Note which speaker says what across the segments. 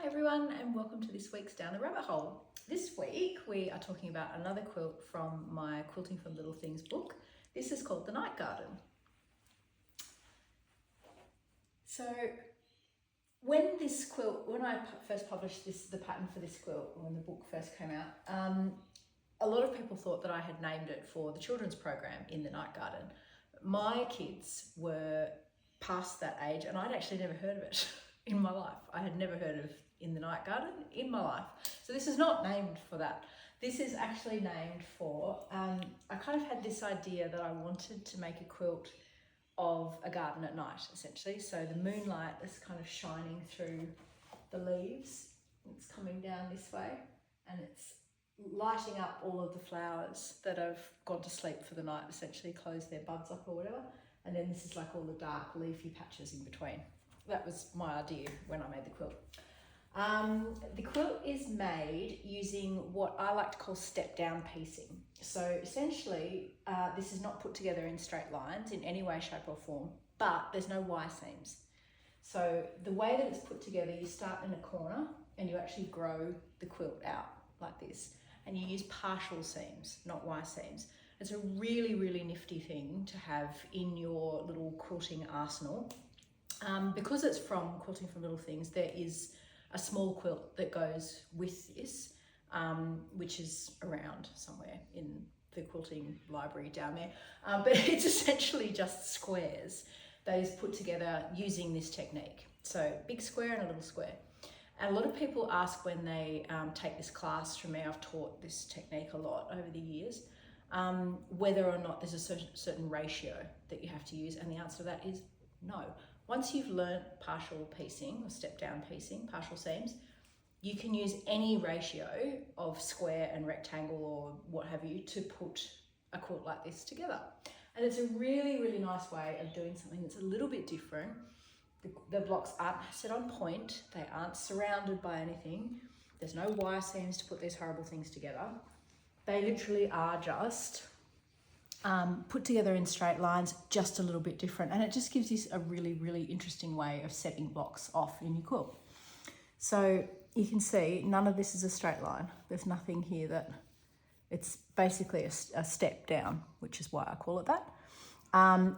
Speaker 1: Hi everyone, and welcome to this week's Down the Rabbit Hole. This week we are talking about another quilt from my Quilting from Little Things book. This is called The Night Garden. So when I first published the pattern for this quilt, when the book first came out, a lot of people thought that I had named it for the children's program in the Night Garden. My kids were past that age and I'd actually never heard of it in my life. I had never heard of In the Night Garden in my life. So this is not named for that. This is actually named for, I kind of had this idea that I wanted to make a quilt of a garden at night, essentially. So the moonlight is kind of shining through the leaves. It's coming down this way and it's lighting up all of the flowers that have gone to sleep for the night, essentially closed their buds up or whatever. And then this is like all the dark leafy patches in between. That was my idea when I made the quilt. The quilt is made using what I like to call step down piecing. So essentially, this is not put together in straight lines in any way, shape or form, but there's no Y seams. So the way that it's put together, you start in a corner and you actually grow the quilt out like this. And you use partial seams, not Y seams. It's a really, really nifty thing to have in your little quilting arsenal. Because it's from Quilting from Little Things, there is a small quilt that goes with this, which is around somewhere in the quilting library down there. But it's essentially just squares that is put together using this technique. So big square and a little square. And a lot of people ask when they take this class from me, I've taught this technique a lot over the years, whether or not there's a certain ratio that you have to use. And the answer to that is no. Once you've learnt partial piecing or step down piecing, partial seams, you can use any ratio of square and rectangle or what have you to put a quilt like this together. And it's a really, really nice way of doing something that's a little bit different. The blocks aren't set on point, they aren't surrounded by anything. There's no wire seams to put these horrible things together. They literally are just put together in straight lines, just a little bit different. And it just gives you a really, really interesting way of setting blocks off in your quilt. So you can see none of this is a straight line. There's nothing here that, it's basically a step down, which is why I call it that.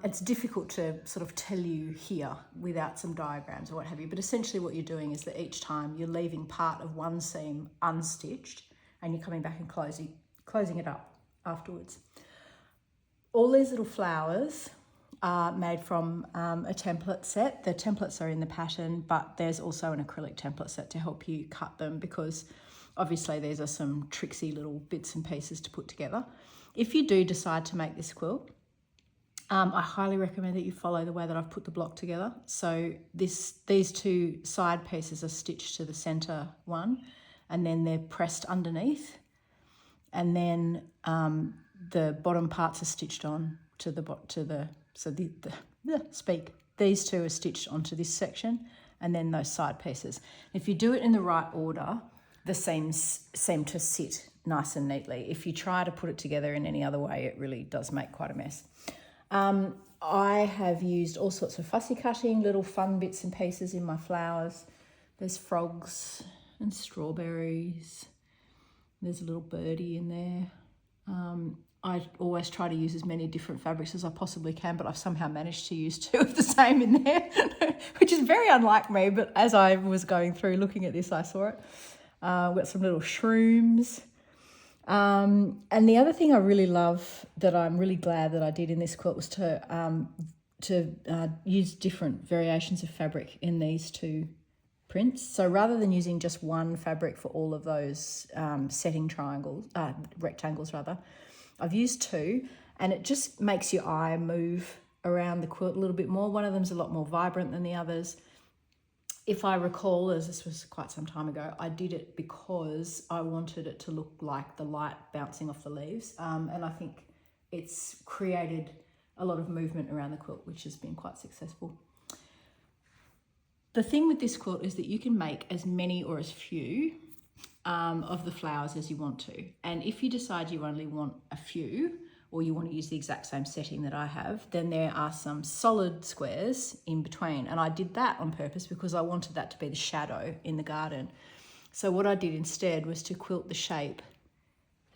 Speaker 1: It's difficult to sort of tell you here without some diagrams or what have you, but essentially what you're doing is that each time you're leaving part of one seam unstitched and you're coming back and closing it up afterwards. All these little flowers are made from a template set. The templates are in the pattern, but there's also an acrylic template set to help you cut them because obviously these are some tricksy little bits and pieces to put together. If you do decide to make this quilt, I highly recommend that you follow the way that I've put the block together. So these two side pieces are stitched to the center one, and then they're pressed underneath, and then the bottom parts are stitched on to these two are stitched onto this section, and then those side pieces. If you do it in the right order, the seams seem to sit nice and neatly. If you try to put it together in any other way, it really does make quite a mess. I have used all sorts of fussy cutting, little fun bits and pieces in my flowers. There's frogs and strawberries. There's a little birdie in there. I always try to use as many different fabrics as I possibly can, but I've somehow managed to use two of the same in there, which is very unlike me, but as I was going through looking at this, I saw it. We've got some little shrooms. And the other thing I really love that I'm really glad that I did in this quilt was to use different variations of fabric in these two prints. So rather than using just one fabric for all of those setting rectangles rather, I've used two, and it just makes your eye move around the quilt a little bit more. One of them's a lot more vibrant than the others. If I recall, as this was quite some time ago, I did it because I wanted it to look like the light bouncing off the leaves. And I think it's created a lot of movement around the quilt, which has been quite successful. The thing with this quilt is that you can make as many or as few of the flowers as you want to. And if you decide you only want a few, or you want to use the exact same setting that I have, then there are some solid squares in between. And I did that on purpose because I wanted that to be the shadow in the garden. So what I did instead was to quilt the shape,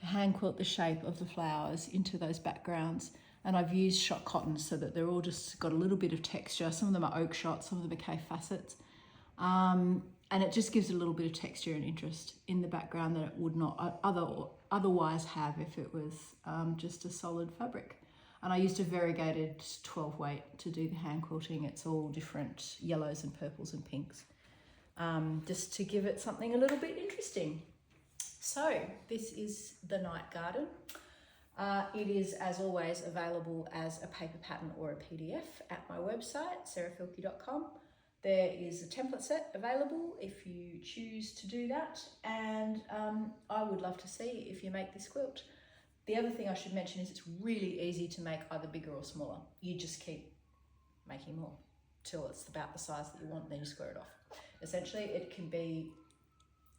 Speaker 1: hand quilt the shape of the flowers into those backgrounds. And I've used shot cotton so that they're all just got a little bit of texture. Some of them are oak shots, some of them are K facets. And it just gives it a little bit of texture and interest in the background that it would not otherwise have if it was just a solid fabric. And I used a variegated 12 weight to do the hand quilting. It's all different yellows and purples and pinks, just to give it something a little bit interesting. So this is the night garden. It is, as always, available as a paper pattern or a PDF at my website, sarahfielke.com. There is a template set available if you choose to do that, and I would love to see if you make this quilt. The other thing I should mention is it's really easy to make either bigger or smaller. You just keep making more till it's about the size that you want, and then you square it off. Essentially, it can be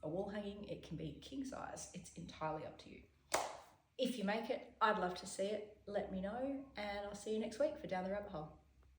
Speaker 1: a wall hanging, it can be king size. It's entirely up to you. If you make it, I'd love to see it. Let me know, and I'll see you next week for Down the Rabbit Hole.